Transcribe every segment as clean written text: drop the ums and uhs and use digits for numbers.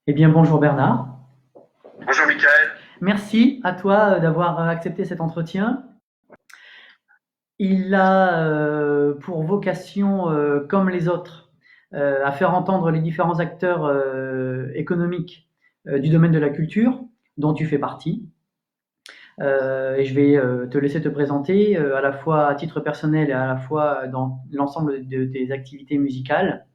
Eh bien, bonjour Bernard. Bonjour Michael. Merci à toi d'avoir accepté cet entretien. Il a pour vocation, comme les autres, à faire entendre les différents acteurs économiques du domaine de la culture, dont tu fais partie. Et je vais te laisser te présenter à la fois à titre personnel et à la fois dans l'ensemble de tes activités musicales.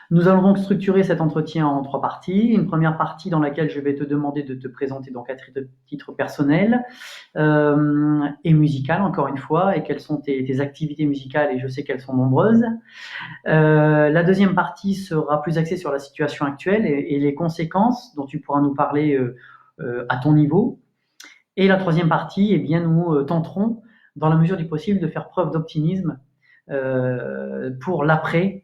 Nous allons donc structurer cet entretien en trois parties. Une première partie dans laquelle je vais te demander de te présenter donc à titre personnel et musical, encore une fois, et quelles sont tes activités musicales, et je sais qu'elles sont nombreuses. La deuxième partie sera plus axée sur la situation actuelle et les conséquences dont tu pourras nous parler à ton niveau. Et la troisième partie, eh bien, nous tenterons, dans la mesure du possible, de faire preuve d'optimisme pour l'après.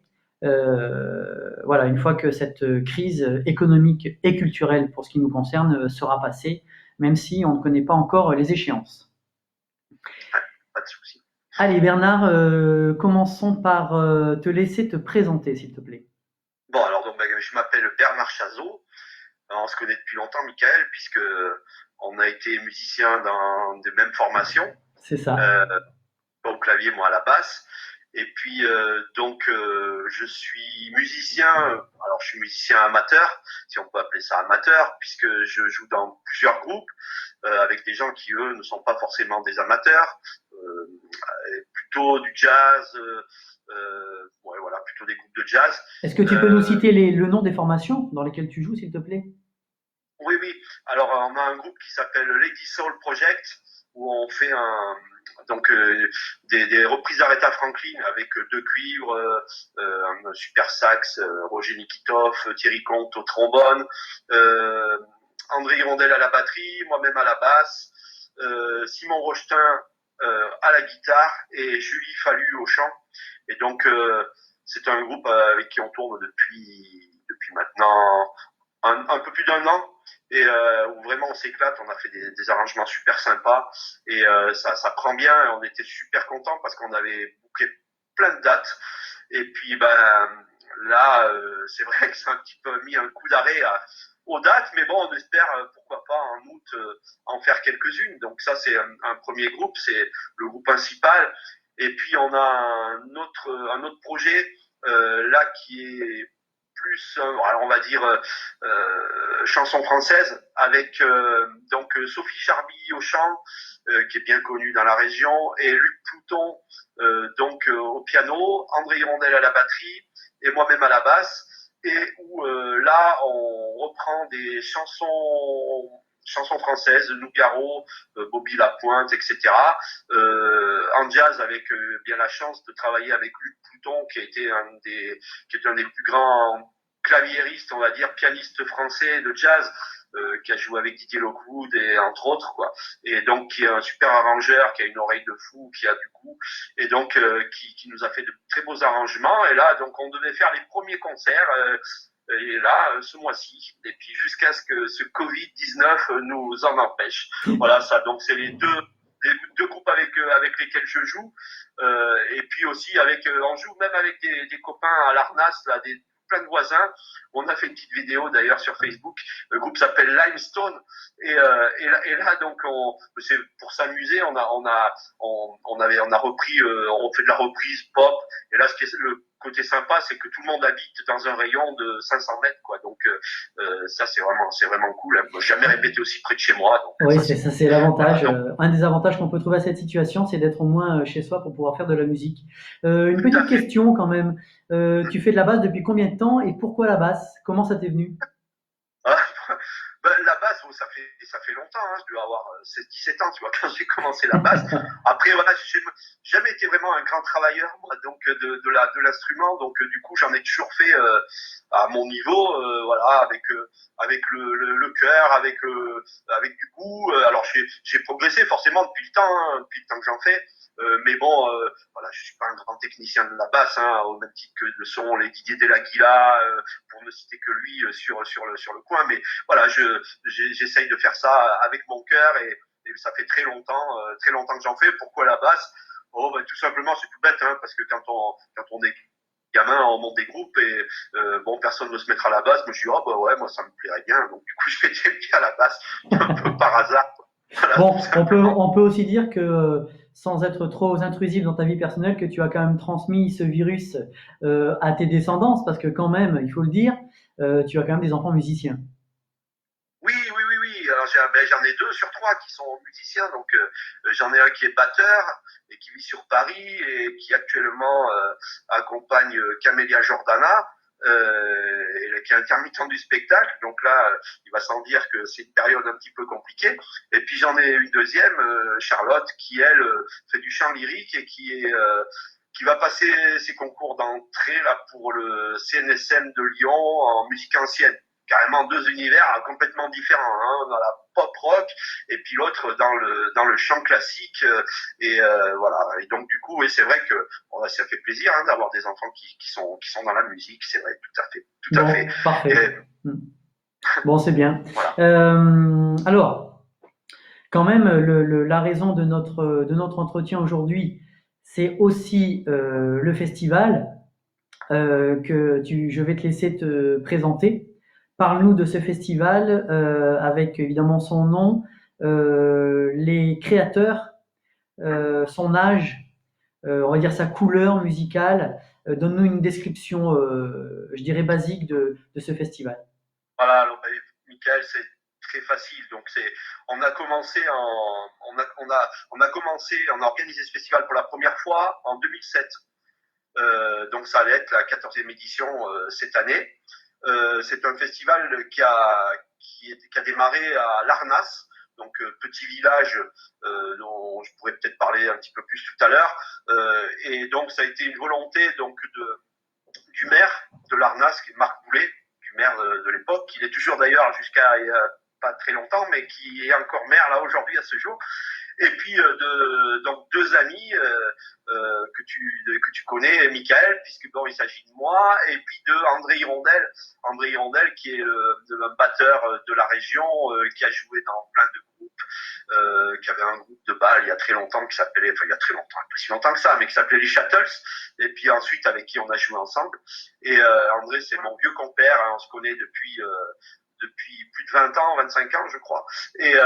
Voilà, une fois que cette crise économique et culturelle, pour ce qui nous concerne, sera passée, même si on ne connaît pas encore les échéances. Ouais, pas de souci. Allez Bernard, commençons par te laisser te présenter, s'il te plaît. Bon, alors donc, je m'appelle Bernard Chazot. On se connaît depuis longtemps, Michael, puisque on a été musiciens dans des mêmes formations. C'est ça. Euh, Au clavier, moi à la basse. Et puis je suis musicien. Alors je suis musicien amateur, si on peut appeler ça amateur, puisque je joue dans plusieurs groupes avec des gens qui eux ne sont pas forcément des amateurs, plutôt du jazz. Ouais, voilà, plutôt des groupes de jazz. Est-ce que tu peux nous Euh, citer le nom des formations dans lesquelles tu joues, s'il te plaît? Oui, oui. Alors, on a un groupe qui s'appelle Lady Soul Project, où on fait des reprises d'Aretha Franklin avec deux cuivres, un super sax, Roger Nikitov, Thierry Comte au trombone, euh, André Hirondelle à la batterie, moi-même à la basse, Simon Rochetin à la guitare et Julie Fallu au chant. Et donc, c'est un groupe avec qui on tourne depuis maintenant un peu plus d'un an et où vraiment on s'éclate, on a fait des arrangements super sympas et ça prend bien, et on était super contents parce qu'on avait booké plein de dates et puis ben là c'est vrai que ça a un petit peu mis un coup d'arrêt aux dates, mais bon on espère pourquoi pas en août en faire quelques-unes. Donc ça c'est un premier groupe, c'est le groupe principal. Et puis on a un autre projet là qui est plus, alors on va dire, chanson française, avec Sophie Charby au chant, qui est bien connue dans la région, et Luc Plouton au piano, André Hirondelle à la batterie, et moi-même à la basse, et où là on reprend des chansons françaises, Nougaro, Bobby Lapointe, etc. En jazz avec bien la chance de travailler avec Luc Plouton, qui est un des plus grands claviériste, on va dire, pianiste français de jazz, qui a joué avec Didier Lockwood et entre autres, quoi. Et donc qui est un super arrangeur, qui a une oreille de fou, qui a du goût, et donc qui nous a fait de très beaux arrangements. Et là, donc on devait faire les premiers concerts. Et là, ce mois-ci, et puis jusqu'à ce que ce Covid-19 nous en empêche. Voilà, ça. Donc c'est les deux groupes avec lesquels je joue. Et puis aussi on joue même avec des copains à l'Arnas, là, plein de voisins. On a fait une petite vidéo d'ailleurs sur Facebook. Le groupe s'appelle Limestone. Et là, donc, c'est pour s'amuser. On a repris, on fait de la reprise pop. Et là, le côté sympa, c'est que tout le monde habite dans un rayon de 500 mètres, quoi. Donc, ça, c'est vraiment cool. J'ai jamais répété aussi près de chez moi. Donc, Oui, ça, c'est c'est ça, cool. c'est Voilà. l'avantage. Donc, Un des avantages qu'on peut trouver à cette situation, c'est d'être au moins chez soi pour pouvoir faire de la musique. Une tout à petite fait. question quand même. Tu fais de la basse depuis combien de temps et pourquoi la basse? Comment ça t'est venu? Ah, ben, la basse, bon, ça fait longtemps, hein, je dois avoir 17 ans, tu vois, quand j'ai commencé la basse. Après, voilà, j'ai jamais été vraiment un grand travailleur, moi, donc de l'instrument, donc du coup, j'en ai toujours fait à mon niveau, voilà, avec le cœur, avec du goût. Alors, j'ai progressé forcément depuis le temps que j'en fais. Mais bon, voilà, je suis pas un grand technicien de la basse, hein, au même titre que le sont les Didier Delaguila, pour ne citer que lui sur le coin. Mais voilà, j'essaye de faire ça avec mon cœur et ça fait très longtemps que j'en fais. Pourquoi la basse? Oh, bah, tout simplement, c'est tout bête, hein, parce que quand on est gamin, on monte des groupes et bon, personne ne se mettra à la basse. Moi, je dis, oh bah ouais, moi ça me plairait bien. Donc du coup, je m'étais mis à la basse un peu par hasard. Voilà, Bon, tout simplement. on peut aussi dire que, sans être trop intrusif dans ta vie personnelle, que tu as quand même transmis ce virus à tes descendants, parce que quand même, il faut le dire, tu as quand même des enfants musiciens. Oui, oui, oui, oui. Alors j'en ai 2 sur 3 qui sont musiciens. Donc j'en ai un qui est batteur et qui vit sur Paris et qui actuellement accompagne Camélia Jordana, et qui est intermittent du spectacle. Donc là, il va sans dire que c'est une période un petit peu compliquée. Et puis j'en ai une deuxième, Charlotte, qui elle fait du chant lyrique et qui va passer ses concours d'entrée là pour le CNSM de Lyon en musique ancienne. Carrément 2 univers complètement différents, hein, dans la pop rock et puis l'autre dans le chant classique, voilà. Et donc du coup, oui, c'est vrai que bon, ça fait plaisir, hein, d'avoir des enfants qui sont dans la musique, c'est vrai, tout à fait. Bon, parfait. Et, Hmm. Bon, c'est bien. voilà. Alors, quand même, la raison de notre entretien aujourd'hui, c'est aussi le festival je vais te laisser te présenter. Parle-nous de ce festival avec évidemment son nom, les créateurs, son âge, on va dire sa couleur musicale. Donne-nous une description, je dirais, basique de ce festival. Voilà, alors, Michael, c'est très facile. Donc on a commencé on a organisé ce festival pour la première fois en 2007. Donc ça allait être la 14e édition cette année. C'est un festival qui a démarré à Larnas, donc petit village dont je pourrais peut-être parler un petit peu plus tout à l'heure. Et donc ça a été une volonté donc du maire de Larnas, qui est Marc Boulet, du maire de l'époque, qui est toujours d'ailleurs jusqu'à il y a pas très longtemps, mais qui est encore maire là aujourd'hui à ce jour. Et puis donc 2 amis que tu connais, Michael, puisque bon, il s'agit de moi, et puis de André Hirondelle qui est un batteur de la région, qui a joué dans plein de groupes, qui avait un groupe de bal il y a très longtemps qui s'appelait, enfin il y a très longtemps, pas si longtemps que ça, mais qui s'appelait les Shattles, et puis ensuite avec qui on a joué ensemble. Et André, c'est mon vieux compère, hein, on se connaît depuis plus de 20 ans, 25 ans, je crois. Et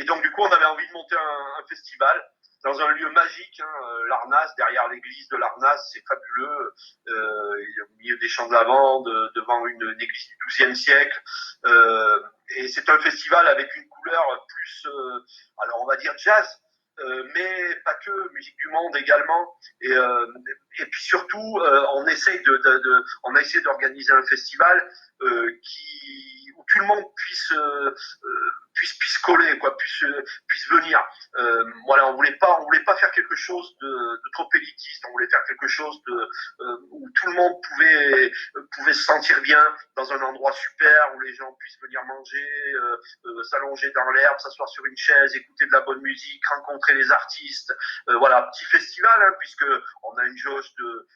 donc, du coup, on avait envie de monter un festival dans un lieu magique, hein, Larnas, derrière l'église de Larnas, c'est fabuleux, au milieu des champs de lavande, devant une église du XIIe siècle. Et c'est un festival avec une couleur plus, alors on va dire jazz, mais pas que, musique du monde également. Et puis surtout, on a essayé d'organiser un festival où tout le monde puisse coller, quoi, puisse venir. Voilà, on voulait pas faire quelque chose de trop élitiste. On voulait faire quelque chose où tout le monde pouvait se sentir bien dans un endroit super où les gens puissent venir manger, s'allonger dans l'herbe, s'asseoir sur une chaise, écouter de la bonne musique, rencontrer les artistes. Voilà, petit festival, hein, puisque on a une jauge de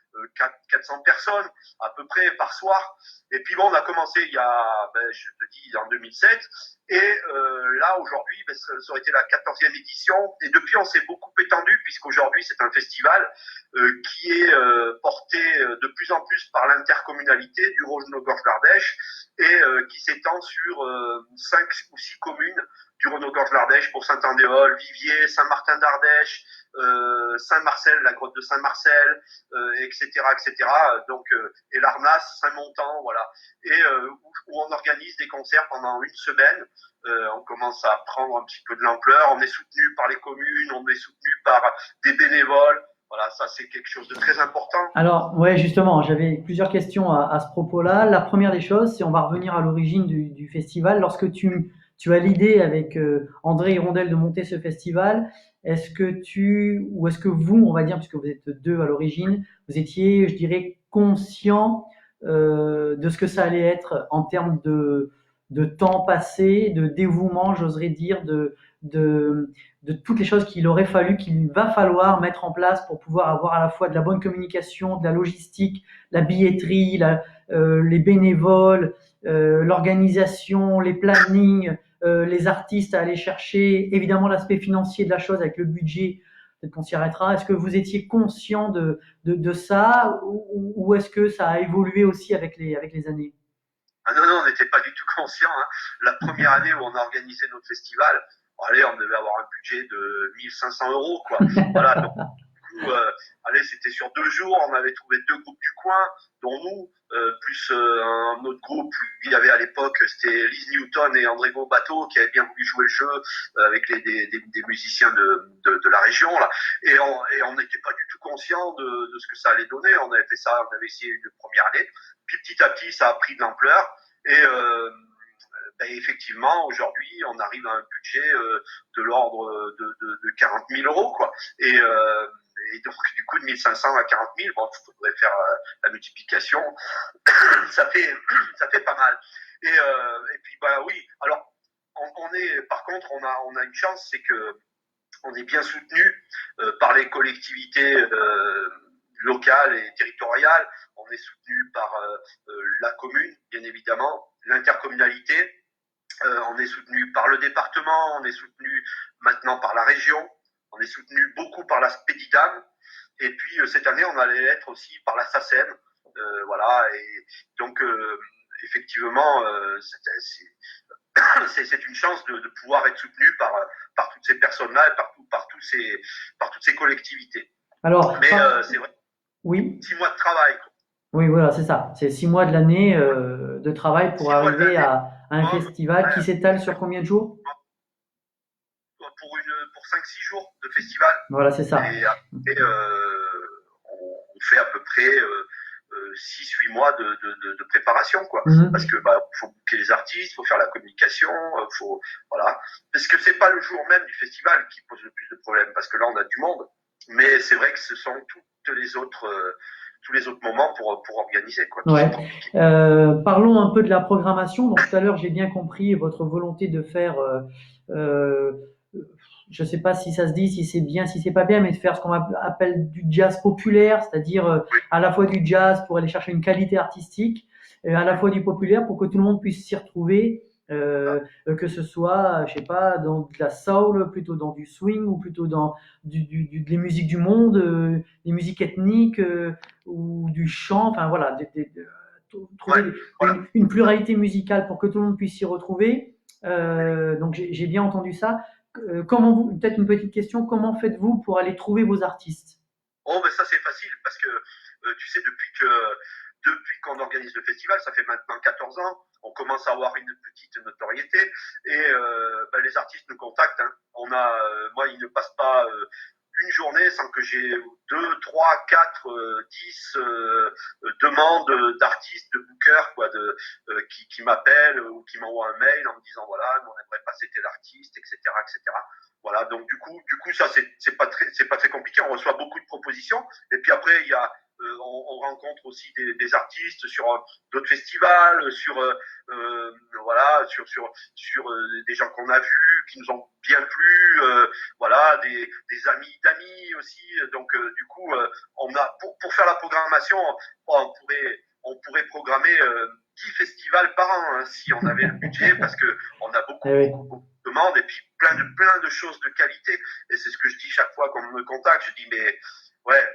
400 personnes à peu près par soir. Et puis bon, on a commencé je te dis, en 2007. Et là, aujourd'hui, ça aurait été la 14e édition. Et depuis, on s'est beaucoup étendu, puisqu'aujourd'hui, c'est un festival qui est porté de plus en plus par l'intercommunalité du Rhône-Gorge d'Ardèche et qui s'étend sur 5 ou 6 communes du Rhône-Gorge d'Ardèche pour Saint-Andéol, Viviers, Saint-Martin d'Ardèche, Saint-Marcel, la grotte de Saint-Marcel, etc., etc. Donc, et Larnas, Saint-Montant, voilà. Et où on organise des concerts pendant une semaine. On commence à prendre un petit peu de l'ampleur. On est soutenu par les communes, on est soutenu par des bénévoles. Voilà, ça c'est quelque chose de très important. Alors, ouais, justement, j'avais plusieurs questions à ce propos-là. La première des choses, c'est on va revenir à l'origine du festival. Lorsque tu as l'idée avec André Hirondelle de monter ce festival, ou est-ce que vous, on va dire, puisque vous êtes deux à l'origine, vous étiez, je dirais, conscient de ce que ça allait être en termes de temps passé, de dévouement, j'oserais dire, de, de toutes les choses qu'il va falloir mettre en place pour pouvoir avoir à la fois de la bonne communication, de la logistique, la billetterie, les bénévoles, l'organisation, les plannings, les artistes à aller chercher, évidemment l'aspect financier de la chose avec le budget peut-être qu'on s'y arrêtera. Est-ce que vous étiez conscient de ça ou est-ce que ça a évolué aussi avec les années? Ah non, non, on n'était pas du tout conscient. Hein. La première année où on a organisé notre festival, allez, on devait avoir un budget de 1500 €, quoi. Voilà, donc allez, c'était sur 2 jours, on avait trouvé 2 groupes du coin, dont nous, plus un autre groupe. Il y avait à l'époque, c'était Liz Newton et André Bateau qui avaient bien voulu jouer le jeu avec des musiciens de la région là. Et on n'était pas du tout conscient de ce que ça allait donner. On avait fait ça, on avait essayé une première année, puis petit à petit, ça a pris de l'ampleur. Et ben, effectivement, aujourd'hui, on arrive à un budget de l'ordre de 40 000 € quoi. Et donc, du coup, de 1500 à 40 000, bon, il faudrait faire la multiplication. ça fait pas mal. Et puis, bah oui. Alors, par contre, on a une chance, c'est que on est bien soutenu par les collectivités locales et territoriales. On est soutenu par la commune, bien évidemment, l'intercommunalité. On est soutenu par le département, on est soutenu maintenant par la région, on est soutenu beaucoup par la Spédidam, et puis cette année on allait être aussi par la SACEM, voilà, et donc effectivement c'est une chance de pouvoir être soutenu par toutes ces personnes-là et par toutes ces collectivités. Alors, Mais c'est vrai, oui. 6 mois de travail. Quoi. Oui, voilà, c'est ça. C'est 6 mois de l'année de travail pour arriver à un festival qui s'étale sur combien de jours? Pour 5-6 jours de festival. Voilà, c'est ça. Et après, on fait à peu près 6-8 mois de préparation, quoi. Parce que faut booker les artistes, faut faire la communication, voilà. Parce que c'est pas le jour même du festival qui pose le plus de problèmes, parce que là on a du monde. Mais c'est vrai que ce sont tous les autres moments pour organiser, quoi. Ouais. Parlons un peu de la programmation. Donc tout à l'heure, j'ai bien compris votre volonté de faire, je ne sais pas si ça se dit, si c'est bien, si c'est pas bien, mais de faire ce qu'on appelle du jazz populaire, c'est-à-dire à la fois du jazz pour aller chercher une qualité artistique, à la fois du populaire pour que tout le monde puisse s'y retrouver. Que ce soit, je sais pas, dans de la soul, plutôt dans du swing ou plutôt dans des musiques du monde, des musiques ethniques ou du chant, enfin voilà, trouver une pluralité musicale pour que tout le monde puisse s'y retrouver. Donc j'ai bien entendu ça. Peut-être une petite question, comment faites-vous pour aller trouver vos artistes? Oh, ben ça c'est facile parce que tu sais, depuis qu'on organise le festival, ça fait maintenant 14 ans, on commence à avoir une petite notoriété et ben, les artistes nous contactent. Hein. Moi, ils ne passent pas une journée sans que j'ai 2, 3, 4, 10 demandes d'artistes, de bookers, quoi, qui m'appellent ou qui m'envoient un mail en me disant voilà, on aimerait passer tel artiste, etc., etc. Voilà, donc du coup, ça c'est pas très compliqué. On reçoit beaucoup de propositions et puis après il y a on rencontre aussi des artistes sur d'autres festivals, voilà, sur des gens qu'on a vus, qui nous ont bien plu, voilà, des amis d'amis aussi. Donc du coup, pour faire la programmation, on pourrait programmer 10 festivals par an hein, si on avait le budget, parce que on a beaucoup de demandes et puis plein de choses de qualité. Et c'est ce que je dis chaque fois qu'on me contacte. Je dis mais ouais,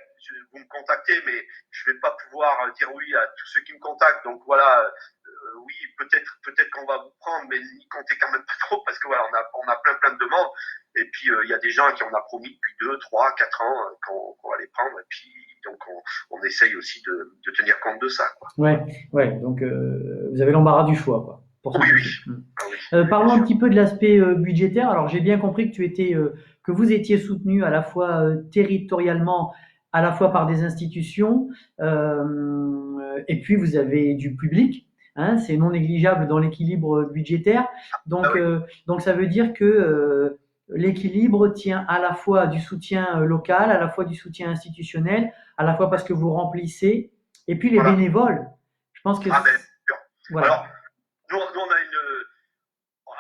vous me contactez, mais je vais pas pouvoir dire oui à tous ceux qui me contactent. Donc voilà, oui, peut-être qu'on va vous prendre, mais n'y comptez quand même pas trop parce que voilà, on a plein de demandes. Et puis il y a des gens qui on a promis depuis 2, 3, 4 ans qu'on va les prendre. Et puis donc on essaye aussi de tenir compte de ça. Quoi. Ouais. Donc vous avez l'embarras du choix, quoi. Oui. Parlons un petit peu de l'aspect budgétaire. Alors j'ai bien compris que vous étiez soutenu à la fois territorialement, à la fois par des institutions, et puis vous avez du public. Hein, c'est non négligeable dans l'équilibre budgétaire. Donc ça veut dire que l'équilibre tient à la fois du soutien local, à la fois du soutien institutionnel, à la fois parce que vous remplissez, et puis les bénévoles. Je pense que voilà. Alors, nous on a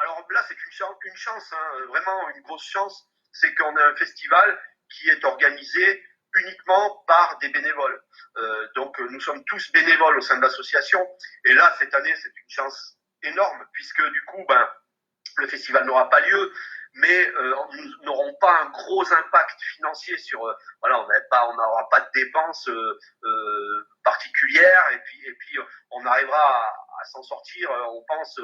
alors là c'est une chance, hein, vraiment une grosse chance, c'est qu'on a un festival qui est organisé uniquement par des bénévoles. Donc nous sommes tous bénévoles au sein de l'association. Et là cette année c'est une chance énorme puisque du coup le festival n'aura pas lieu. mais nous n'aurons pas un gros impact financier sur, voilà, on n'aura pas de dépenses particulières, et puis on arrivera à s'en sortir, on pense,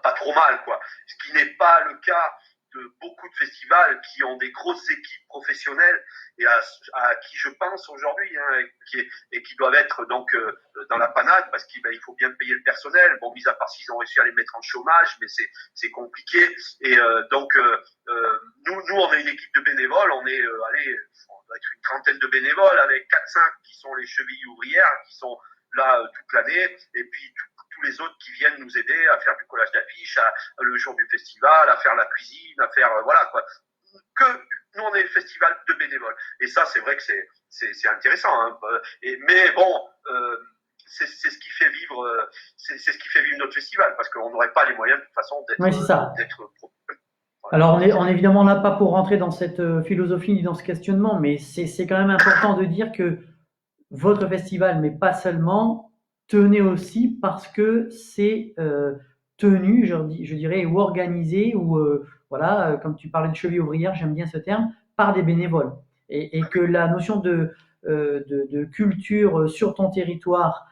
pas trop mal, quoi. Ce qui n'est pas le cas de beaucoup de festivals qui ont des grosses équipes professionnelles et à qui je pense aujourd'hui, hein, et qui doivent être donc dans la panade parce qu'il faut bien payer le personnel. Bon, mis à part s'ils ont réussi à les mettre en chômage, mais c'est compliqué. Et donc nous on est une équipe de bénévoles, on est on doit être une trentaine de bénévoles avec 4-5 qui sont les chevilles ouvrières qui sont là toute l'année, et puis tous les autres qui viennent nous aider à faire du collage d'affiches, le jour du festival, à faire la cuisine, à faire voilà quoi. Que nous on est le festival de bénévoles, et ça c'est vrai que c'est intéressant, hein. Mais bon, c'est ce qui fait vivre c'est ce qui fait vivre notre festival, parce qu'on n'aurait pas les moyens de toute façon Oui, c'est ça. d'être voilà. Alors, on est évidemment là pas pour rentrer dans cette philosophie ni dans ce questionnement, mais c'est quand même important de dire que votre festival, mais pas seulement, tenez aussi parce que c'est tenu, je dirais, ou organisé, ou voilà, comme tu parlais de cheville ouvrière, j'aime bien ce terme, par des bénévoles. Et que la notion de culture sur ton territoire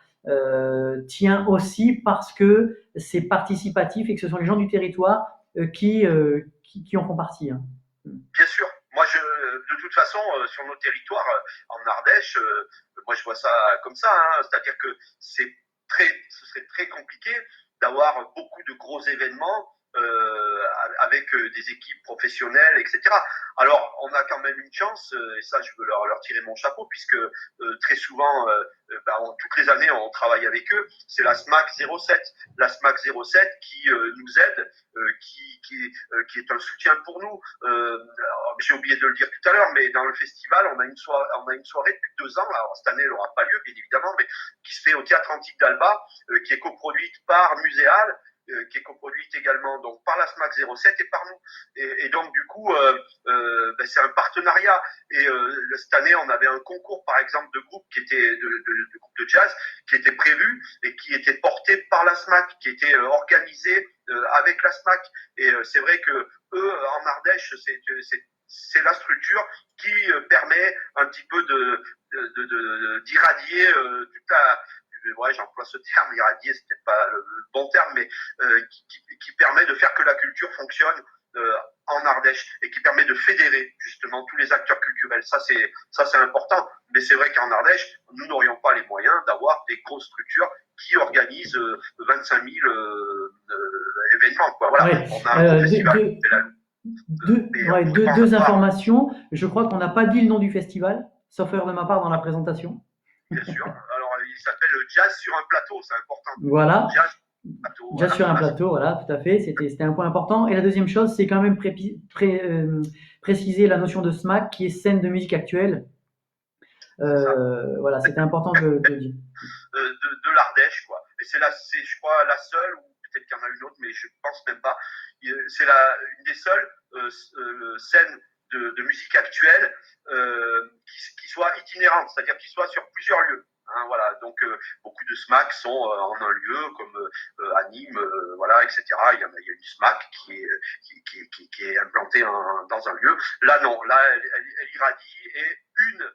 tient aussi parce que c'est participatif et que ce sont les gens du territoire qui en font partie. Hein. Bien sûr. Moi, de toute façon, sur nos territoires, en Ardèche, moi, je vois ça comme ça, hein, c'est-à-dire que ce serait très compliqué d'avoir beaucoup de gros événements avec des équipes professionnelles, etc. Alors, on a quand même une chance, et ça, je veux leur tirer mon chapeau, puisque très souvent, toutes les années, on travaille avec eux. C'est la SMAC 07, la SMAC 07 qui nous aide, qui est un soutien pour nous. J'ai oublié de le dire tout à l'heure, mais dans le festival, on a une soirée depuis 2 ans. Alors, cette année, elle n'aura pas lieu, bien évidemment, mais qui se fait au Théâtre Antique d'Alba, qui est coproduite par Muséal, qui est coproduite également donc par la SMAC 07 et par nous. Et donc du coup, c'est un partenariat. Et cette année, on avait un concours, par exemple, de groupe qui était de groupe de jazz, qui était prévu et qui était porté par la SMAC, qui était organisé avec la SMAC. Et c'est vrai que eux, en Ardèche, c'est la structure qui permet un petit peu d'irradier toute la ouais, j'emploie ce terme, irradier, c'est peut-être pas le bon terme, mais qui permet de faire que la culture fonctionne en Ardèche, et qui permet de fédérer justement tous les acteurs culturels. Ça c'est important, mais c'est vrai qu'en Ardèche, nous n'aurions pas les moyens d'avoir des grosses structures qui organisent 25 000 événements, quoi. Voilà, ouais. on a un gros festival. Deux informations. Je crois qu'on n'a pas dit le nom du festival, sauf erreur de ma part dans la présentation. Bien sûr. Alors, il s'appelle Jazz sur un plateau, c'est important. Voilà. Jazz sur un plateau, voilà, tout à fait. C'était un point important. Et la deuxième chose, c'est quand même préciser la notion de SMAC, qui est scène de musique actuelle. Voilà, c'était important de le dire. De l'Ardèche, quoi. Et c'est je crois, la seule, ou peut-être qu'il y en a une autre, mais je pense même pas. C'est une des seules scènes de musique actuelle qui soit itinérante, c'est-à-dire qui soit sur plusieurs lieux. Hein, voilà, donc beaucoup de SMAC sont en un lieu comme à Nîmes, voilà, etc. Il y a une SMAC qui est implantée dans un lieu. Là, non, là, elle irradie, et une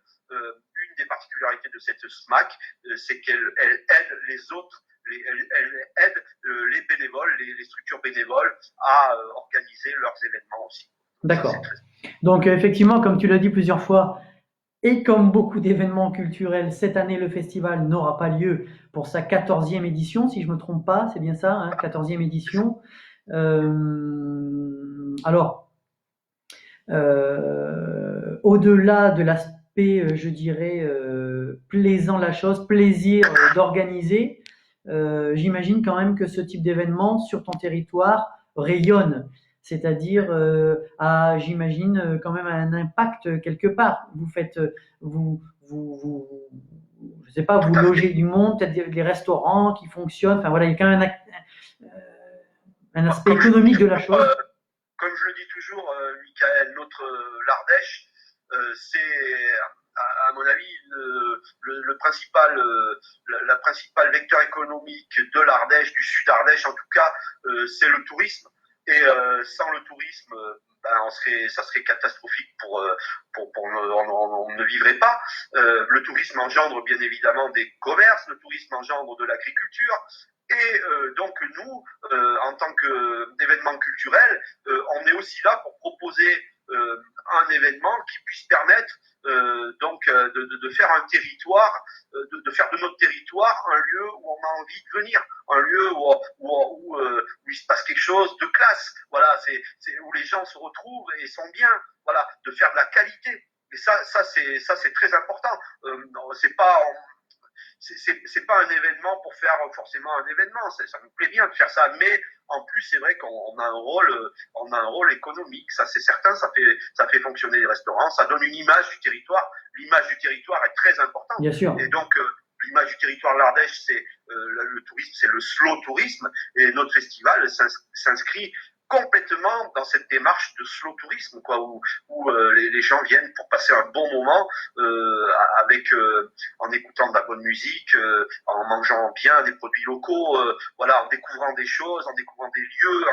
des particularités de cette SMAC, c'est qu'elle aide les autres, elle aide les bénévoles, les structures bénévoles à organiser leurs événements aussi. D'accord. Donc effectivement, comme tu l'as dit plusieurs fois, et comme beaucoup d'événements culturels, cette année, le festival n'aura pas lieu pour sa 14e édition, si je ne me trompe pas, c'est bien ça, hein, 14e édition. Alors, au-delà de l'aspect, je dirais, plaisant la chose, plaisir d'organiser, j'imagine quand même que ce type d'événement sur ton territoire rayonne. C'est-à-dire, j'imagine, quand même un impact quelque part. Vous faites, je sais pas, vous logez du monde, peut-être des restaurants qui fonctionnent. Enfin voilà, il y a quand même un aspect économique de la chose. Comme je le dis toujours, Michael, l'Ardèche, c'est à mon avis le principal la principale vecteur économique de l'Ardèche, du sud Ardèche en tout cas, c'est le tourisme. Et sans le tourisme, ça serait catastrophique on ne vivrait pas. Le tourisme engendre bien évidemment des commerces, le tourisme engendre de l'agriculture. Et donc nous, en tant qu'événement culturel, on est aussi là pour proposer un événement qui puisse permettre de faire un territoire, de faire de notre territoire un lieu où on a envie de venir, un lieu où il se passe quelque chose de classe. Voilà, c'est où les gens se retrouvent et sont bien. Voilà, de faire de la qualité. Et ça c'est très important. C'est pas un événement pour faire forcément un événement. Ça nous plaît bien de faire ça, mais en plus c'est vrai qu'on a un rôle économique. Ça c'est certain. Ça fait fonctionner les restaurants. Ça donne une image du territoire. L'image du territoire est très importante. Bien sûr. Et donc l'image du territoire de l'Ardèche, c'est le tourisme, c'est le slow tourisme. Et notre festival s'inscrit complètement dans cette démarche de slow tourisme, quoi, où les gens viennent pour passer un bon moment en écoutant de la bonne musique, en mangeant bien des produits locaux, voilà, en découvrant des choses, en découvrant des lieux,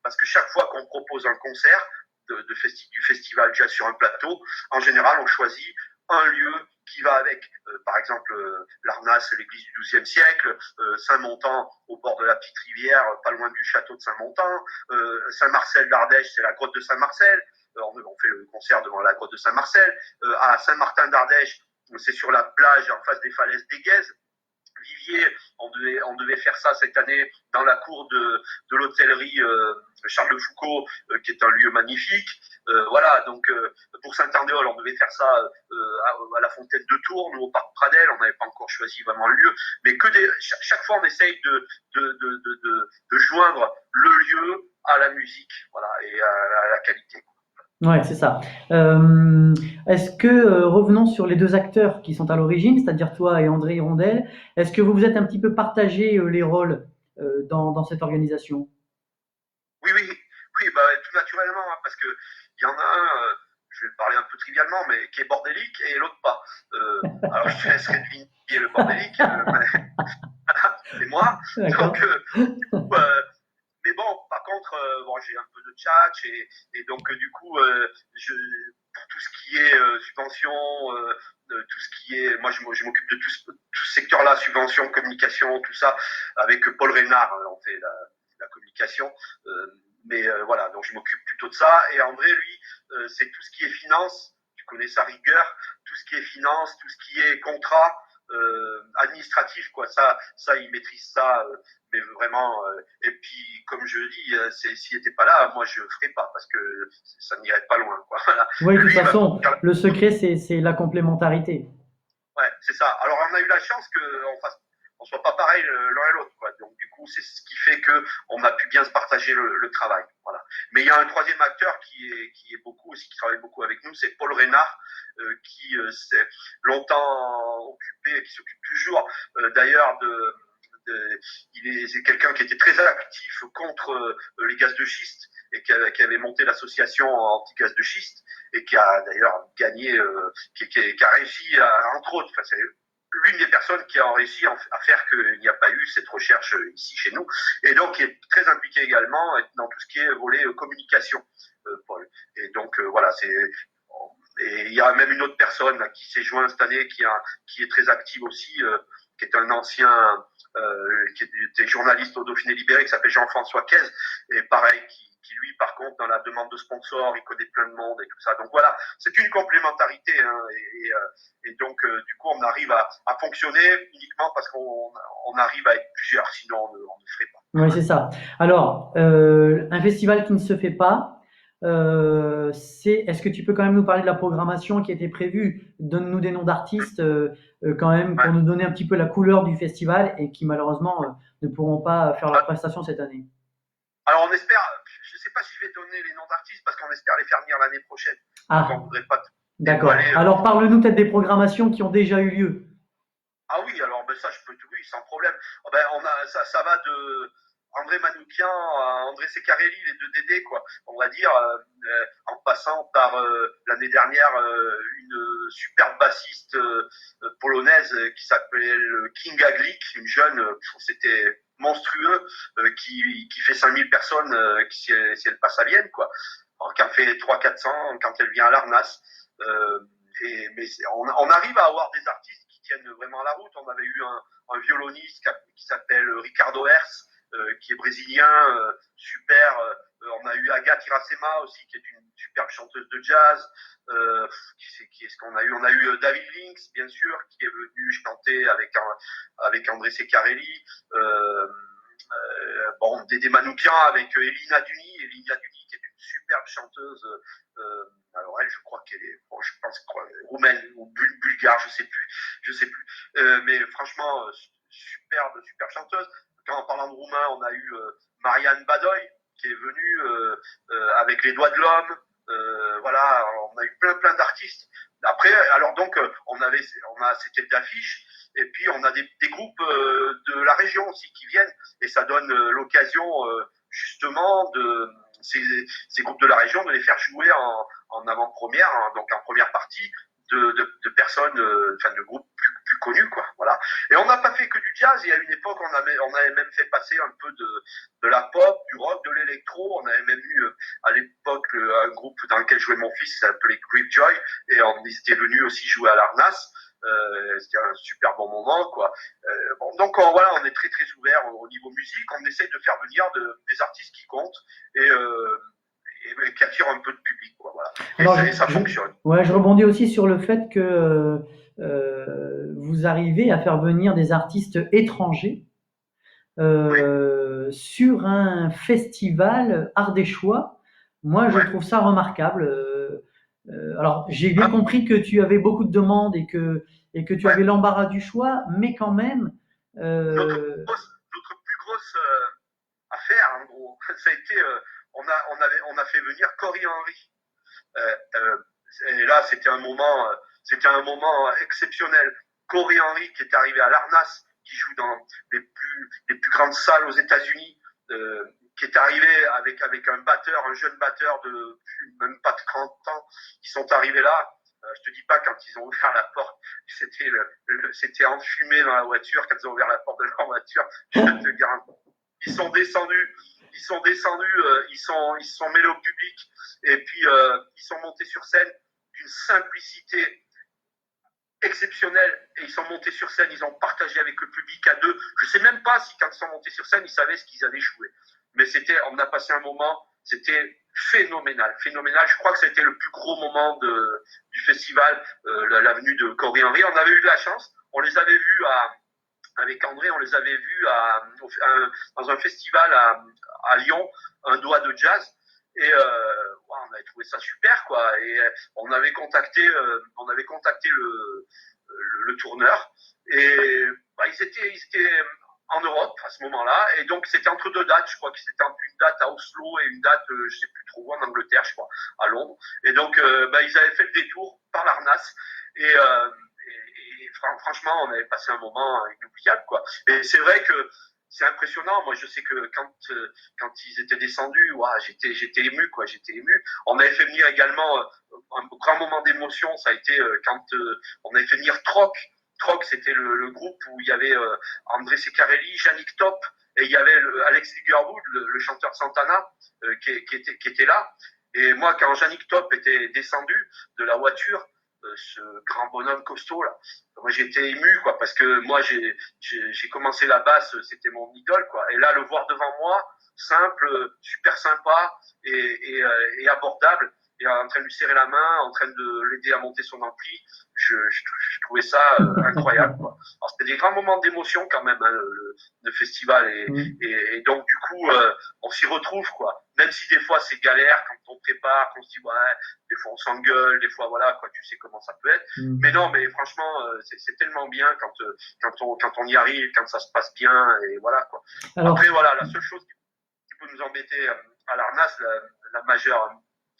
parce que chaque fois qu'on propose un concert du festival Jazz sur un plateau, en général, on choisit un lieu qui va avec, par exemple, l'Arnas, l'église du XIIe siècle, Saint-Montan, au bord de la petite rivière, pas loin du château de Saint-Montan, Saint-Marcel d'Ardèche, c'est la grotte de Saint-Marcel, on fait le concert devant la grotte de Saint-Marcel, à Saint-Martin d'Ardèche, c'est sur la plage en face des falaises d'Éguèze. Vivier, on devait faire ça cette année dans la cour de l'hôtellerie Charles de Foucault, qui est un lieu magnifique. Voilà, donc pour Saint-Andéol, on devait faire ça à la fontaine de Tours, nous au parc Pradel, on n'avait pas encore choisi vraiment le lieu, mais chaque fois on essaye de joindre le lieu à la musique, voilà, et à la qualité. Ouais, c'est ça. Est-ce que, revenons sur les deux acteurs qui sont à l'origine, c'est-à-dire toi et André Hirondelle, est-ce que vous vous êtes un petit peu partagé les rôles dans cette organisation? Oui, oui, oui, tout naturellement, hein, parce que il y en a un, je vais parler un peu trivialement, mais qui est bordélique et l'autre pas. Alors je te laisserai deviner qui est le bordélique, c'est moi. D'accord. Donc, mais bon, par contre, j'ai un peu de tchatch et donc du coup, pour tout ce qui est subvention, tout ce qui est, moi je m'occupe de tout ce secteur-là, subvention, communication, tout ça, avec Paul Reynard, on fait la communication. Mais voilà, donc je m'occupe plutôt de ça. Et André, lui, c'est tout ce qui est finance. Tu connais sa rigueur, tout ce qui est finance, tout ce qui est contrat. Administratif, quoi, ça il maîtrise ça, mais vraiment, et puis comme je dis, s'il n'était pas là, moi je ne ferais pas parce que ça n'irait pas loin, quoi. Voilà. Oui, de toute Lui, façon, le secret, c'est la complémentarité. ouais, c'est ça. Alors on a eu la chance on soit pas pareil l'un et l'autre, quoi. Donc du coup, c'est ce qui fait que on a pu bien se partager le travail, voilà. Mais il y a un troisième acteur qui est beaucoup aussi, qui travaille beaucoup avec nous, c'est Paul Reynard, qui s'est longtemps occupé, qui s'occupe toujours, d'ailleurs c'est quelqu'un qui était très actif contre les gaz de schiste et qui avait monté l'association anti-gaz de schiste et qui a d'ailleurs gagné, qui a réussi, entre autres, c'est l'une des personnes qui a réussi à faire qu'il n'y a pas eu cette recherche ici chez nous, et donc qui est très impliqué également dans tout ce qui est volet communication, Paul. Et donc voilà, et il y a même une autre personne là, qui s'est jointe cette année, qui est très active aussi, qui est un ancien, qui était journaliste au Dauphiné Libéré, qui s'appelle Jean-François Quez, et pareil, qui lui, par contre, dans la demande de sponsors, il connaît plein de monde et tout ça. Donc voilà, c'est une complémentarité, hein, et donc du coup, on arrive à fonctionner uniquement parce qu'on arrive à être plusieurs, sinon on ne ferait pas. Oui, c'est ça. Alors, un festival qui ne se fait pas, est-ce que tu peux quand même nous parler de la programmation qui était prévue? Donne-nous des noms d'artistes quand même pour Ouais. nous donner un petit peu la couleur du festival et qui malheureusement ne pourront pas faire leur prestation cette année. Alors on espère, je ne sais pas si je vais donner les noms d'artistes parce qu'on espère les faire venir l'année prochaine. Donc on Ah, voudrait pas d'accord. dévoiler. Alors parle-nous peut-être des programmations qui ont déjà eu lieu. Ah oui, alors ça je peux, oui, sans problème. Ça va de André Manoukian à André Secarelli, les deux Dédés, quoi. On va dire, en passant par l'année dernière une superbe bassiste polonaise qui s'appelait Kinga Glick, une jeune, c'était monstrueux qui fait 5000 personnes si elle passe à Vienne, quoi. Alors, qu'elle fait 300-400 quand elle vient à l'Arnas. Mais on arrive à avoir des artistes qui tiennent vraiment la route. On avait eu un violoniste qui s'appelle Ricardo Hers, qui est brésilien, super. On a eu Agathe Iracema aussi, qui est une superbe chanteuse de jazz. Qui est-ce qu'on a eu? On a eu David Lynx, bien sûr, qui est venu chanter avec André Ceccarelli. Bon, Dédé Manoukian avec Elina Duni, qui est une superbe chanteuse. Alors elle, je crois qu'elle est, bon, je pense roumaine ou bulgare, je sais plus. Mais franchement, superbe chanteuse. Quand en parlant de roumain, on a eu Marianne Badoy qui est venue avec Les Doigts de l'Homme. Voilà, on a eu plein d'artistes. Après, alors donc, on a ces têtes d'affiche, et puis on a des groupes de la région aussi qui viennent, et ça donne l'occasion justement de ces groupes de la région de les faire jouer en avant-première, hein, donc en première partie de personnes, enfin de groupes plus connus, quoi. Voilà. Et on n'a pas fait que du jazz. Il y a une époque, on avait même fait passer un peu de la pop, du rock, de l'électro. On avait même eu à l'époque un groupe dans lequel jouait mon fils, qui s'appelait Gripjoy, et ils étaient venus aussi jouer à l'Arnas. C'était un super bon moment, quoi. Bon, donc voilà, on est très ouvert au niveau musique. On essaie de faire venir des artistes qui comptent et qui attirent un peu de public, quoi. Voilà. Alors, Et ça fonctionne. Ouais, je rebondis aussi sur le fait que vous arrivez à faire venir des artistes étrangers sur un festival ardéchois. Moi, je trouve ça remarquable. Alors, j'ai bien compris que tu avais beaucoup de demandes et que tu avais l'embarras du choix, mais quand même. Notre plus grosse affaire, en gros, ça a été, on a fait venir Cory Henry. Et là, c'était un moment exceptionnel. Cory Henry qui est arrivé à l'Arnas, qui joue dans les plus grandes salles aux États-Unis, qui est arrivé avec un jeune batteur de même pas de 30 ans. Ils sont arrivés là. Je te dis pas quand ils ont ouvert la porte, c'était enfumé dans la voiture quand ils ont ouvert la porte de leur voiture. Je te garantis. Ils sont descendus, ils se sont mêlés au public et puis ils sont montés sur scène d'une simplicité exceptionnelle, et ils sont montés sur scène, ils ont partagé avec le public à deux. Je sais même pas si quand ils sont montés sur scène, ils savaient ce qu'ils allaient jouer. Mais on a passé un moment, c'était phénoménal. Je crois que ça a été le plus gros moment du festival, la venue de Cory Henry. On avait eu de la chance, on les avait vus avec André, on les avait vus dans un festival à Lyon, un doigt de jazz. Et on avait trouvé ça super, quoi. Et on avait contacté le tourneur, et ils étaient en Europe à ce moment-là, et donc c'était entre deux dates. Je crois que c'était une date à Oslo et une date, je sais plus trop, en Angleterre, je crois, à Londres. Et donc ils avaient fait le détour par l'Arnas, et franchement, on avait passé un moment inoubliable, quoi. Et c'est vrai que c'est impressionnant. Moi, je sais que quand ils étaient descendus, j'étais ému, quoi. J'étais ému. On avait fait venir également un grand moment d'émotion. Ça a été quand on avait fait venir Troc. Troc, c'était le groupe où il y avait André Ceccarelli, Yannick Top, et il y avait Alex Ligerwood, le chanteur Santana, qui était là. Et moi, quand Yannick Top était descendu de la voiture, ce grand bonhomme costaud là, moi j'étais ému, quoi, parce que moi j'ai commencé la basse, c'était mon idole, quoi, et là le voir devant moi, simple, super sympa et abordable, et en train de lui serrer la main, en train de l'aider à monter son ampli, je trouvais ça incroyable, quoi. Alors c'était des grands moments d'émotion quand même, hein, le festival, et donc du coup on s'y retrouve, quoi, même si des fois c'est galère quand on prépare, qu'on se dit des fois on s'engueule, des fois voilà, quoi, tu sais comment ça peut être. Mais non, mais franchement, c'est tellement bien quand on y arrive, quand ça se passe bien, et voilà, quoi. Alors, après voilà, la seule chose qui peut nous embêter à l'Arnas, la majeure,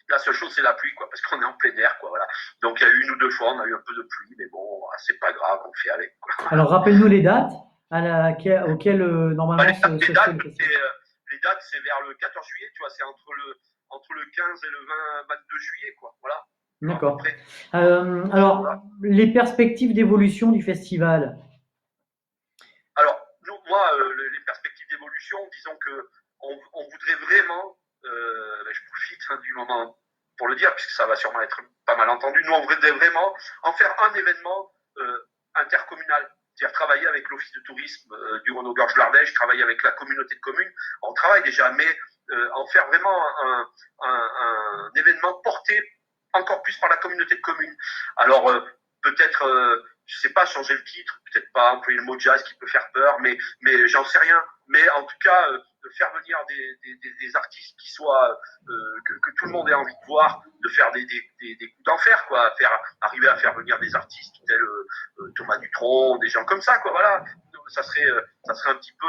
la seule chose c'est la pluie, quoi, parce qu'on est en plein air, quoi, voilà. Donc il y a eu une ou deux fois, on a eu un peu de pluie, mais bon, c'est pas grave, on fait avec, quoi. Alors rappelle-nous les dates auxquelles normalement les dates, c'est vers le 14 juillet, tu vois, c'est entre le 15 et le 22 juillet, quoi, voilà. D'accord. Alors, voilà. Les perspectives d'évolution du festival. Alors, moi, les perspectives d'évolution, évolution, disons que on voudrait vraiment, je profite du moment pour le dire, puisque ça va sûrement être pas mal entendu, nous on voudrait vraiment en faire un événement intercommunal, c'est-à-dire travailler avec l'office de tourisme du Rhône-Gorge l'Ardèche, travailler avec la communauté de communes, on travaille déjà, mais en faire vraiment un événement porté encore plus par la communauté de communes. Alors peut-être, je sais pas, changer le titre, peut-être pas employer le mot jazz qui peut faire peur, mais j'en sais rien. Mais en tout cas, de faire venir des artistes qui soient que tout le monde ait envie de voir, de faire des coups d'enfer, quoi, arriver à faire venir des artistes tels Thomas Dutronc, des gens comme ça, quoi. Voilà, ça serait un petit peu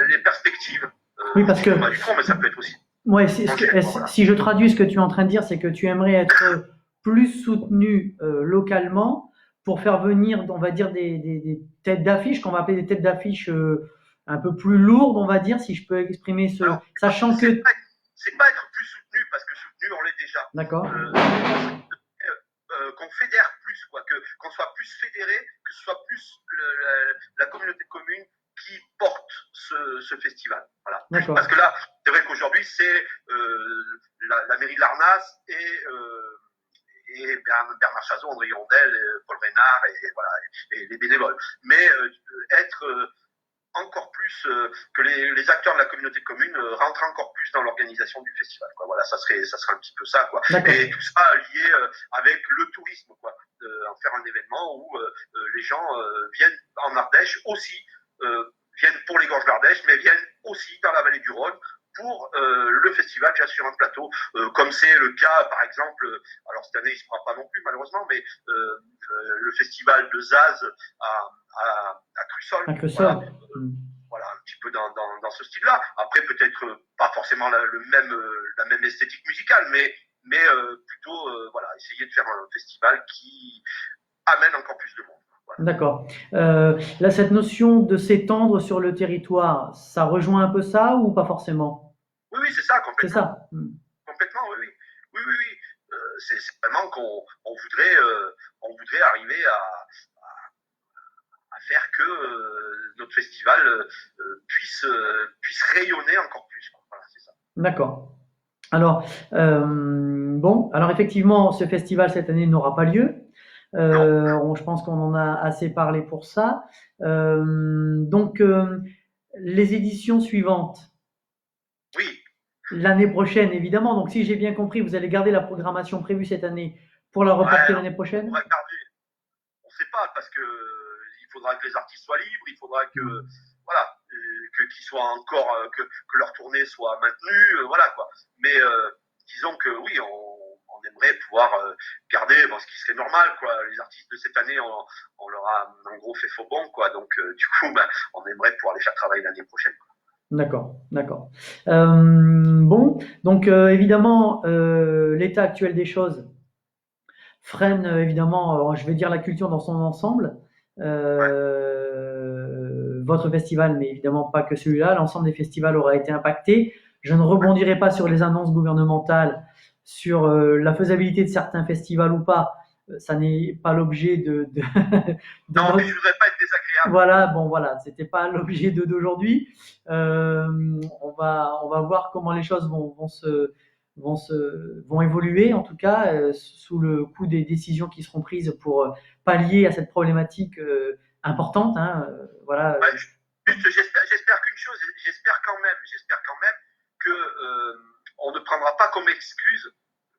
les perspectives. Oui, parce que Thomas Dutronc, mais ça peut être aussi. ouais, si je traduis ce que tu es en train de dire, c'est que tu aimerais être plus soutenu localement pour faire venir, on va dire, des têtes d'affiche, qu'on va appeler des têtes d'affiche un peu plus lourdes, on va dire, si je peux exprimer ce. Alors, sachant que. C'est pas être plus soutenu, parce que soutenu, on l'est déjà. D'accord. Qu'on fédère plus, quoi, qu'on soit plus fédéré, que ce soit plus la communauté de communes qui porte ce festival. Voilà. Parce que là, c'est vrai qu'aujourd'hui, c'est la mairie de Larnas et Bernard Chazot, André Hirondelle, Paul Reynard et les bénévoles. Mais être encore plus que les acteurs de la communauté de communes rentrent encore plus dans l'organisation du festival, quoi. Voilà, ça serait un petit peu ça, quoi. Et tout ça lié avec le tourisme, quoi. En faire un événement où les gens viennent en Ardèche aussi, viennent pour les Gorges d'Ardèche, mais viennent aussi dans la vallée du Rhône pour le festival Jazz sur un plateau, comme c'est le cas, par exemple, alors cette année il ne se fera pas non plus malheureusement, mais le festival de Zaz à Crussol. Voilà, un petit peu dans ce style-là. Après, peut-être pas forcément la même esthétique musicale, mais plutôt voilà, essayer de faire un festival qui amène encore plus de monde. Voilà. D'accord. Là, cette notion de s'étendre sur le territoire, ça rejoint un peu ça ou pas forcément? Oui, c'est ça, complètement. C'est ça. Complètement, oui. C'est vraiment qu'on voudrait arriver à faire que notre festival puisse rayonner encore plus. Voilà, c'est ça. D'accord. Alors, alors effectivement, ce festival cette année n'aura pas lieu. Je pense qu'on en a assez parlé pour ça. Donc, les éditions suivantes. Oui. L'année prochaine, évidemment. Donc, si j'ai bien compris, vous allez garder la programmation prévue cette année pour la reporter l'année prochaine. On va garder. On ne sait pas parce que il faudra que les artistes soient libres, il faudra que voilà, qu'ils soient encore que leur tournée soit maintenue, voilà quoi. Mais disons que oui, on aimerait pouvoir garder ce qui serait normal, quoi. Les artistes de cette année, on leur a en gros fait faux bon, quoi. Donc du coup, on aimerait pouvoir les faire travailler l'année prochaine, quoi. D'accord. Bon, donc évidemment, l'état actuel des choses freine évidemment, je vais dire la culture dans son ensemble. Votre festival, mais évidemment pas que celui-là. L'ensemble des festivals aura été impacté. Je ne rebondirai pas sur les annonces gouvernementales, sur la faisabilité de certains festivals ou pas. Ça n'est pas l'objet de non, mais je voudrais pas être désagréable. Voilà, c'était pas l'objet d'aujourd'hui. On va voir comment les choses vont évoluer, en tout cas, sous le coup des décisions qui seront prises pour pallier à cette problématique importante. Voilà. Ouais, j'espère qu'une chose, j'espère quand même que on ne prendra pas comme excuse,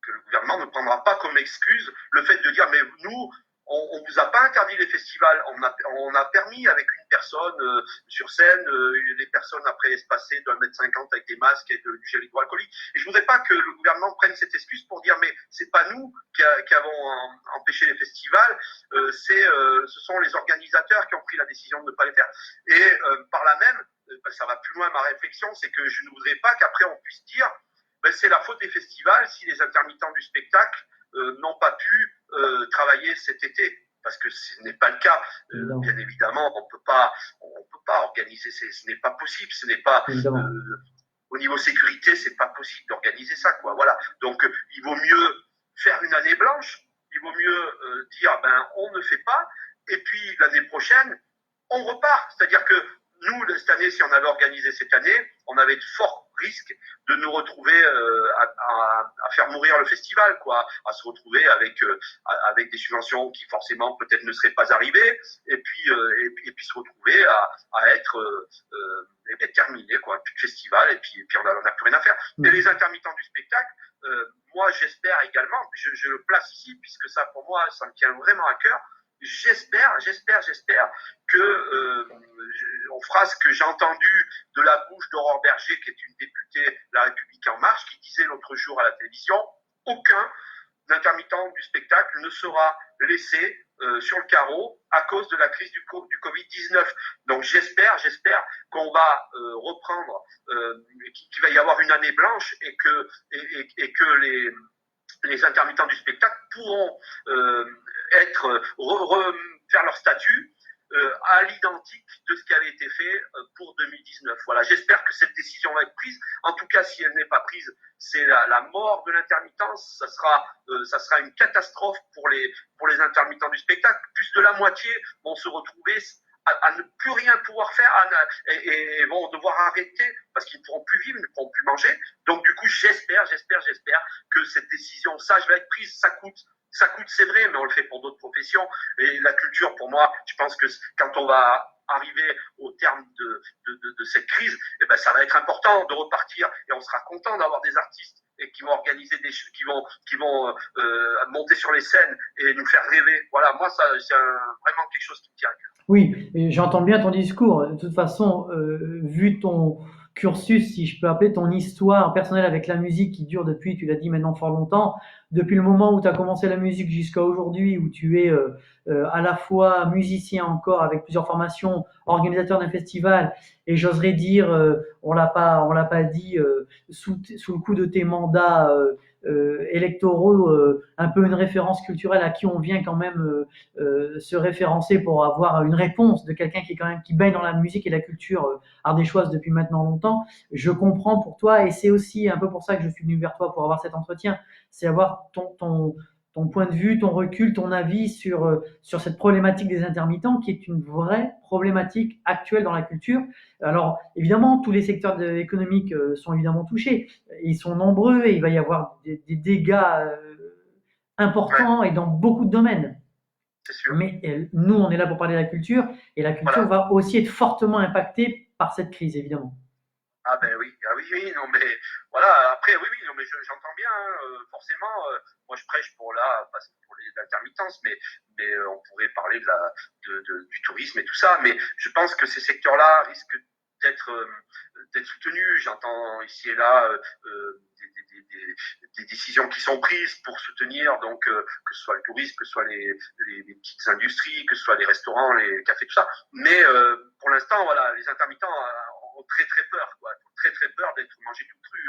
que le gouvernement ne prendra pas comme excuse le fait de dire mais nous on vous a pas interdit les festivals, on a permis avec une personne sur scène, les personnes après espacées d'1,50 m avec des masques et du gel hydroalcoolique. Et je voudrais pas que le gouvernement prenne cette excuse pour dire mais c'est pas nous qui avons empêché les festivals, ce sont les organisateurs qui ont pris la décision de ne pas les faire. Et par là même, ça va plus loin ma réflexion, c'est que je ne voudrais pas qu'après on puisse dire c'est la faute des festivals si les intermittents du spectacle n'ont pas pu travailler cet été, parce que ce n'est pas le cas. Bien évidemment, on peut pas organiser, ce n'est pas possible, ce n'est pas au niveau sécurité, c'est pas possible d'organiser ça, quoi. Voilà. Donc il vaut mieux faire une année blanche, il vaut mieux dire on ne fait pas, et puis l'année prochaine on repart. C'est-à-dire que nous, cette année, si on avait organisé cette année, on avait de forts risques de nous retrouver à faire mourir le festival, quoi, à se retrouver avec des subventions qui forcément peut-être ne seraient pas arrivées, et puis se retrouver à être terminé, quoi, plus de festival, et puis on n'a plus rien à faire. Et les intermittents du spectacle, moi j'espère également, je le place ici puisque ça pour moi ça me tient vraiment à cœur. J'espère que on fera ce que j'ai entendu de la bouche d'Aurore Berger, qui est une députée de La République En Marche, qui disait l'autre jour à la télévision: aucun intermittent du spectacle ne sera laissé sur le carreau à cause de la crise du Covid-19. Donc j'espère qu'on va reprendre, qu'il va y avoir une année blanche et que les intermittents du spectacle pourront faire leur statut à l'identique de ce qui avait été fait pour 2019. Voilà, j'espère que cette décision va être prise. En tout cas, si elle n'est pas prise, c'est la mort de l'intermittence. Ça sera une catastrophe pour les intermittents du spectacle. Plus de la moitié vont se retrouver à ne plus rien pouvoir faire et vont devoir arrêter parce qu'ils ne pourront plus vivre, ils ne pourront plus manger. Donc du coup, j'espère que cette décision sage va être prise. Ça coûte, c'est vrai, mais on le fait pour d'autres professions. Et la culture, pour moi, je pense que quand on va arriver au terme de cette crise, eh ben, ça va être important de repartir et on sera content d'avoir des artistes et qui vont organiser qui vont monter sur les scènes et nous faire rêver. Voilà, moi, ça, c'est vraiment quelque chose qui me tient à cœur. Oui, et j'entends bien ton discours. De toute façon, vu ton cursus, si je peux appeler ton histoire personnelle avec la musique qui dure depuis, tu l'as dit maintenant fort longtemps, depuis le moment où tu as commencé la musique jusqu'à aujourd'hui, où tu es à la fois musicien encore avec plusieurs formations, organisateur d'un festival, et j'oserais dire, on l'a pas dit, sous le coup de tes mandats électoraux, un peu une référence culturelle à qui on vient quand même se référencer pour avoir une réponse de quelqu'un qui baigne dans la musique et la culture ardéchoise depuis maintenant longtemps. Je comprends pour toi et c'est aussi un peu pour ça que je suis venu vers toi pour avoir cet entretien, c'est avoir ton point de vue, ton recul, ton avis sur cette problématique des intermittents qui est une vraie problématique actuelle dans la culture. Alors évidemment, tous les secteurs économiques sont évidemment touchés, ils sont nombreux et il va y avoir des dégâts importants et dans beaucoup de domaines. C'est sûr. Mais nous, on est là pour parler de la culture et la culture va aussi être fortement impactée par cette crise, évidemment. Ah ben oui, non mais voilà, après oui, non mais j'entends bien, forcément, moi je prêche pour les intermittences, mais on pourrait parler du tourisme et tout ça, mais je pense que ces secteurs-là risquent d'être soutenus. J'entends ici et là des décisions qui sont prises pour soutenir, donc que ce soit le tourisme, que ce soit les petites industries, que ce soit les restaurants, les cafés, tout ça. Mais pour l'instant, voilà, les intermittents ont très très peur, quoi, très peur d'être mangés tout cru,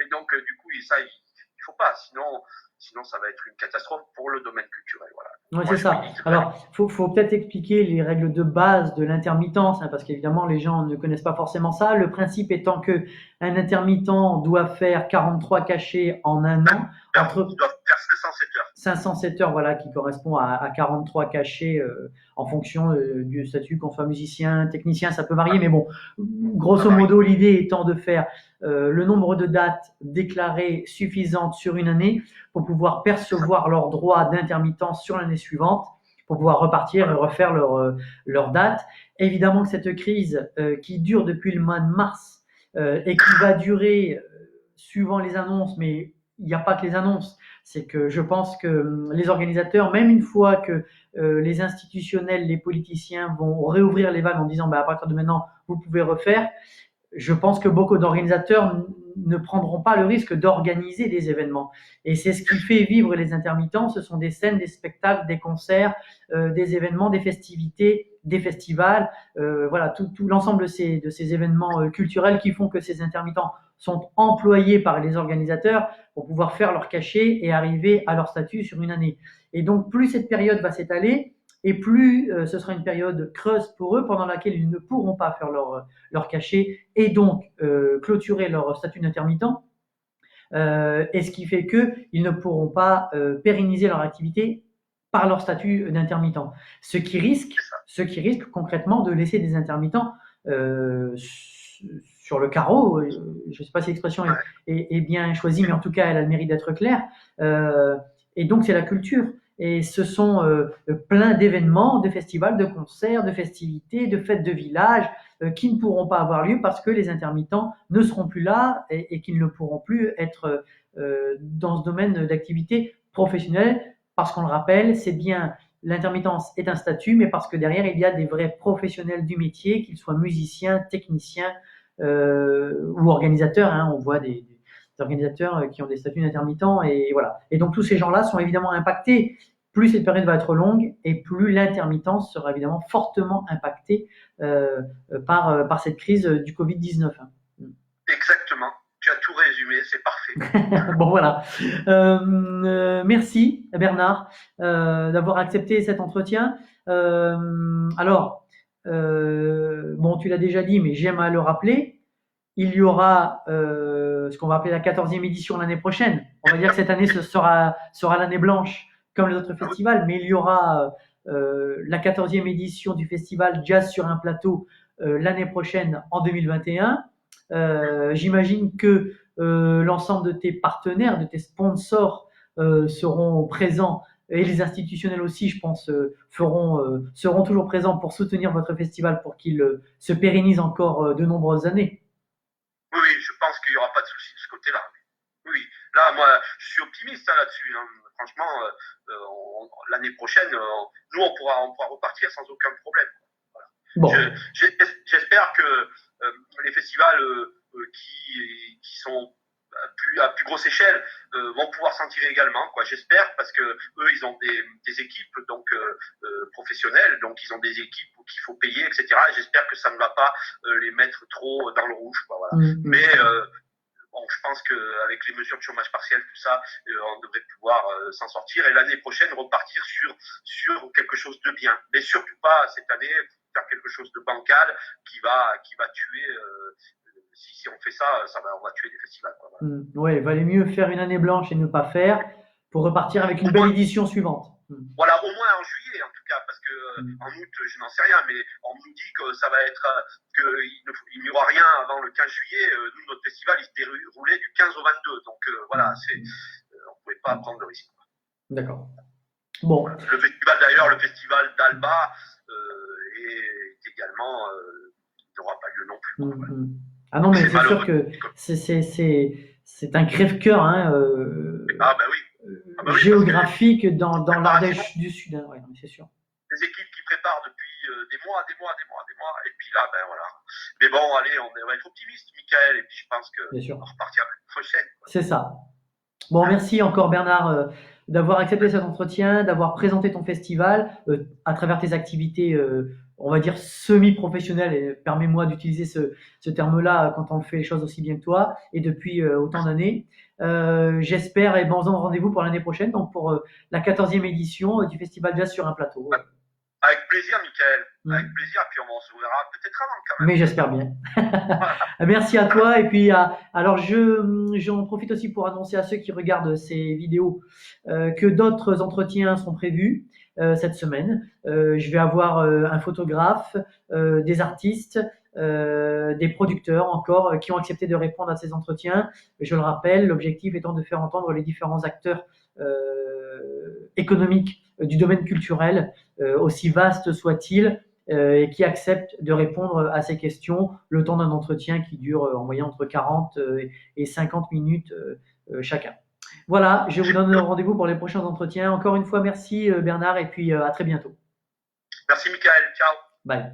et donc du coup ça il faut pas, sinon ça va être une catastrophe pour le domaine culturel. Voilà. Oui, c'est ça. Alors, faut peut-être expliquer les règles de base de l'intermittence, hein, parce qu'évidemment, les gens ne connaissent pas forcément ça. Le principe étant que un intermittent doit faire 43 cachets en un an. Il doit faire 507 heures. 507 heures, voilà, qui correspond à 43 cachets en fonction du statut, qu'on soit musicien, technicien, ça peut varier, mais bon, grosso modo, l'idée étant de faire le nombre de dates déclarées suffisantes sur une année pour pouvoir percevoir leurs droits d'intermittence sur l'année suivante, pour pouvoir repartir et refaire leur date. Évidemment que cette crise qui dure depuis le mois de mars et qui va durer suivant les annonces, mais il n'y a pas que les annonces, c'est que je pense que les organisateurs, même une fois que les institutionnels, les politiciens vont réouvrir les vannes en disant à partir de maintenant, vous pouvez refaire, je pense que beaucoup d'organisateurs ne prendront pas le risque d'organiser des événements. Et c'est ce qui fait vivre les intermittents. Ce sont des scènes, des spectacles, des concerts, des événements, des festivités, des festivals. Voilà, tout l'ensemble de ces événements culturels qui font que ces intermittents sont employés par les organisateurs pour pouvoir faire leur cachet et arriver à leur statut sur une année. Et donc, plus cette période va s'étaler, et plus ce sera une période creuse pour eux pendant laquelle ils ne pourront pas faire leur cachet et donc clôturer leur statut d'intermittent. Et ce qui fait qu'ils ne pourront pas pérenniser leur activité par leur statut d'intermittent. Ce qui risque concrètement de laisser des intermittents sur le carreau. Je ne sais pas si l'expression est bien choisie, mais en tout cas, elle a le mérite d'être claire. Et donc, c'est la culture. Et ce sont plein d'événements, de festivals, de concerts, de festivités, de fêtes de village qui ne pourront pas avoir lieu parce que les intermittents ne seront plus là et qu'ils ne pourront plus être dans ce domaine d'activité professionnelle. Parce qu'on le rappelle, c'est bien l'intermittence est un statut, mais parce que derrière, il y a des vrais professionnels du métier, qu'ils soient musiciens, techniciens ou organisateurs. Hein. On voit des organisateurs qui ont des statuts d'intermittents et voilà. Et donc tous ces gens-là sont évidemment impactés. Plus cette période va être longue et plus l'intermittence sera évidemment fortement impactée par cette crise du Covid-19. Hein. Exactement. Tu as tout résumé, c'est parfait. Bon voilà. Merci Bernard d'avoir accepté cet entretien. Alors, bon, tu l'as déjà dit, mais j'aime à le rappeler. Il y aura ce qu'on va appeler la 14e édition l'année prochaine. On va dire que cette année ce sera l'année blanche comme les autres festivals, mais il y aura la 14e édition du festival Jazz sur un plateau l'année prochaine en 2021. J'imagine que l'ensemble de tes partenaires, de tes sponsors seront présents et les institutionnels aussi, je pense, seront toujours présents pour soutenir votre festival pour qu'il se pérennise encore de nombreuses années. Oui, je pense qu'il n'y aura pas de souci de ce côté-là. Oui, là, moi, je suis optimiste là-dessus. Hein. Franchement, l'année prochaine, nous, on pourra repartir sans aucun problème. Voilà. Bon. J'espère que les festivals qui sont à plus grosse échelle vont pouvoir s'en tirer également, quoi. J'espère, parce que eux ils ont des équipes donc professionnelles, donc ils ont des équipes qu'il faut payer, etc. Et j'espère que ça ne va pas les mettre trop dans le rouge, quoi, voilà. Mais bon, je pense qu'avec les mesures de chômage partiel, tout ça, on devrait pouvoir s'en sortir et l'année prochaine repartir sur quelque chose de bien. Mais surtout pas cette année faire quelque chose de bancal qui va tuer. Si on fait ça, on va tuer des festivals. Voilà. Ouais, il valait mieux faire une année blanche et ne pas faire pour repartir avec une belle édition suivante. Voilà, au moins en juillet en tout cas, parce que en août, je n'en sais rien, mais on nous dit que ça va être qu'il n'y aura rien avant le 15 juillet. Nous, notre festival, il se déroulait du 15 au 22, donc voilà, on ne pouvait pas prendre le risque. D'accord. Bon. Le festival d'ailleurs, le festival d'Alba est également n'aura pas lieu non plus. Voilà. Ah non, mais c'est sûr que c'est un crève-cœur hein, oui, géographique dans l'Ardèche du Sud. Hein, ouais, c'est sûr. Des équipes qui préparent depuis des mois, et puis là, ben voilà. Mais bon, allez, on va être optimiste, Michael, et puis je pense qu'on va repartir l'année prochaine. C'est ça. Bon, merci encore Bernard d'avoir accepté cet entretien, d'avoir présenté ton festival à travers tes activités on va dire semi-professionnel, et permets-moi d'utiliser ce terme-là quand on fait les choses aussi bien que toi, et depuis autant d'années. J'espère, et bon, on rendez-vous pour l'année prochaine, donc pour la 14e édition du Festival Jazz sur un plateau. Avec plaisir, Michael. Avec plaisir, puis on se verra peut-être avant quand même. Mais j'espère bien. Merci à toi. Et puis, alors j'en profite aussi pour annoncer à ceux qui regardent ces vidéos que d'autres entretiens sont prévus cette semaine. Je vais avoir un photographe, des artistes, des producteurs encore qui ont accepté de répondre à ces entretiens. Je le rappelle, l'objectif étant de faire entendre les différents acteurs économiques du domaine culturel, aussi vaste soit-il, et qui acceptent de répondre à ces questions le temps d'un entretien qui dure en moyenne entre 40 et 50 minutes chacun. Voilà, je vous donne rendez-vous pour les prochains entretiens. Encore une fois, merci Bernard, et puis à très bientôt. Merci Michael, ciao. Bye.